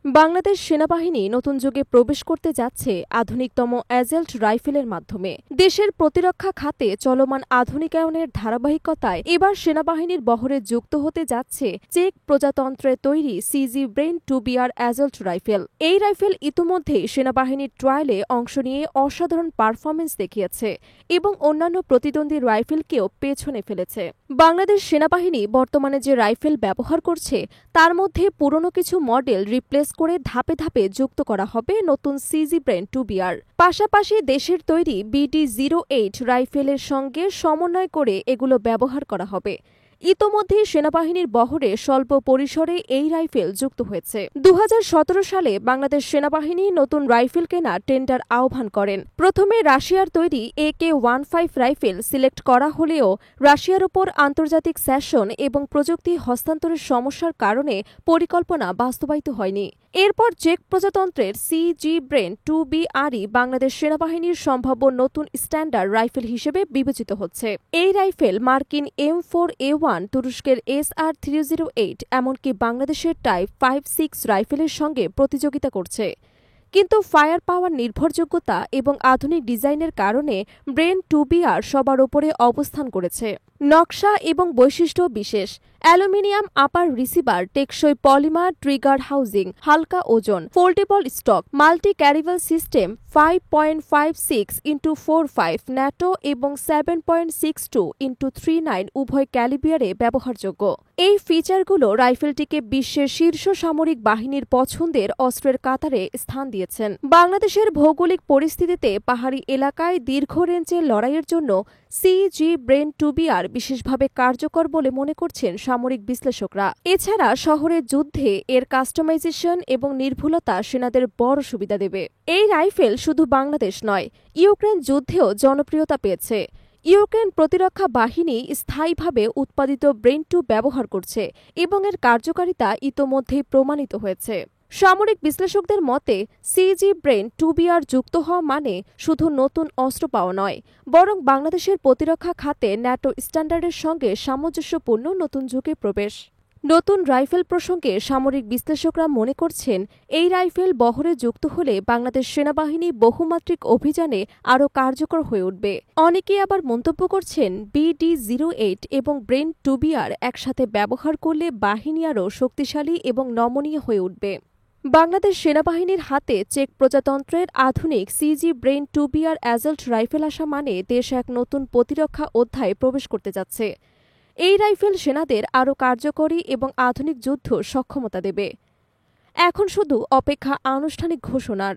বাংলাদেশ সেনাবাহিনী নতুন যুগে প্রবেশ করতে যাচ্ছে আধুনিকতম অ্যাজাল্ট রাইফেলের মাধ্যমে। দেশের প্রতিরক্ষা খাতে চলমান আধুনিকায়নের ধারাবাহিকতায় এবার সেনাবাহিনীর বহরে যুক্ত হতে যাচ্ছে চেক প্রজাতন্ত্রে তৈরি সিজি ব্রেন 2BR অ্যাজাল্ট রাইফেল। এই রাইফেল ইতিমধ্যেই সেনাবাহিনীর ট্রায়ালে অংশ নিয়ে অসাধারণ পারফরমেন্স দেখিয়েছে এবং অন্যান্য প্রতিদ্বন্দ্বী রাইফেলকেও পেছনে ফেলেছে। বাংলাদেশ সেনাবাহিনী বর্তমানে যে রাইফেল ব্যবহার করছে তার মধ্যে পুরনো কিছু মডেল রিপ্লেস করে ধাপে ধাপে যুক্ত করা হবে নতুন সিজি ব্রেন 2BR। পাশাপাশি দেশের তৈরি BD-08 রাইফেলের সঙ্গে সমন্বয় করে এগুলো ব্যবহার করা হবে। ইতোমধ্যেই সেনাবাহিনীর বহরে স্বল্প পরিসরে এই রাইফেল যুক্ত হয়েছে। 2017 সালে বাংলাদেশ সেনাবাহিনী নতুন রাইফেল কেনা টেন্ডার আহ্বান করেন। প্রথমে রাশিয়ার তৈরি AK-15 রাইফেল সিলেক্ট করা হলেও রাশিয়ার ওপর আন্তর্জাতিক সেশন এবং প্রযুক্তি হস্তান্তরের সমস্যার কারণে পরিকল্পনা বাস্তবায়িত হয়নি। এরপর চেক প্রজাতন্ত্রের সিজি ব্রেন 2BRই বাংলাদেশ সেনাবাহিনীর সম্ভাব্য নতুন স্ট্যান্ডার্ড রাইফেল হিসেবে বিবেচিত হচ্ছে। এই রাইফেল মার্কিন M4A1, তুরস্কের SR-308 এমনকি বাংলাদেশের টাইপ 5-6 রাইফেলের সঙ্গে প্রতিযোগিতা করছে। কিন্তু ফায়ার পাওয়ার নির্ভরযোগ্যতা এবং আধুনিক ডিজাইনের কারণে ব্রেন 2BR সবার ওপরে অবস্থান করেছে। নকশা এবং বৈশিষ্ট্য বিশেষ: অ্যালুমিনিয়াম আপার রিসিভার, টেকসই পলিমার ট্রিগার হাউজিং, হালকা ওজন, foldable stock, multi caliber system, 5.56x45 NATO এবং 7.62x39 উভয় ক্যালিবিয়ারে ব্যবহারযোগ্য। এই ফিচারগুলো রাইফেলটিকে বিশ্বের শীর্ষ সামরিক বাহিনীর পছন্দের অস্ত্রের কাতারে স্থান দিয়েছেন। বাংলাদেশের ভৌগোলিক পরিস্থিতিতে পাহাড়ি এলাকায় দীর্ঘ রেঞ্জের লড়াইয়ের জন্য সিজি ব্রেন 2BR বিশেষভাবে কার্যকর বলে মনে করছেন সামরিক বিশ্লেষকরা। এছাড়া শহরের যুদ্ধে এর কাস্টমাইজেশন এবং নির্ভুলতা সেনাদের বড় সুবিধা দেবে। এই রাইফেল শুধু বাংলাদেশ নয়, ইউক্রেন যুদ্ধেও জনপ্রিয়তা পেয়েছে। ইউক্রেন প্রতিরক্ষা বাহিনী স্থায়ীভাবে উৎপাদিত ব্রেন 2 ব্যবহার করছে এবং এর কার্যকারিতা ইতোমধ্যেই প্রমাণিত হয়েছে। সামরিক বিশ্লেষকদের মতে সিজি ব্রেন 2BR যুক্ত হওয়া মানে শুধু নতুন অস্ত্র পাওয়া নয়, বরং বাংলাদেশের প্রতিরক্ষা খাতে ন্যাটো স্ট্যান্ডার্ডের সঙ্গে সামঞ্জস্যপূর্ণ নতুন যুগে প্রবেশ। নতুন রাইফেল প্রসঙ্গে সামরিক বিশ্লেষকরা মনে করছেন, এই রাইফেল বহরে যুক্ত হলে বাংলাদেশ সেনাবাহিনী বহুমাত্রিক অভিযানে আরও কার্যকর হয়ে উঠবে। অনেকেই আবার মন্তব্য করছেন, BD-08 এবং ব্রেন 2BR একসাথে ব্যবহার করলে বাহিনী আরও শক্তিশালী এবং নমনীয় হয়ে উঠবে। বাংলাদেশ সেনাবাহিনীর হাতে চেক প্রজাতন্ত্রের আধুনিক সিজি ব্রেন 2BR অ্যাজাল্ট রাইফেল আসা মানে দেশ এক নতুন প্রতিরক্ষা অধ্যায়ে প্রবেশ করতে যাচ্ছে। এই রাইফেল সেনাদের আরও কার্যকরী এবং আধুনিক যুদ্ধ সক্ষমতা দেবে। এখন শুধু অপেক্ষা আনুষ্ঠানিক ঘোষণার।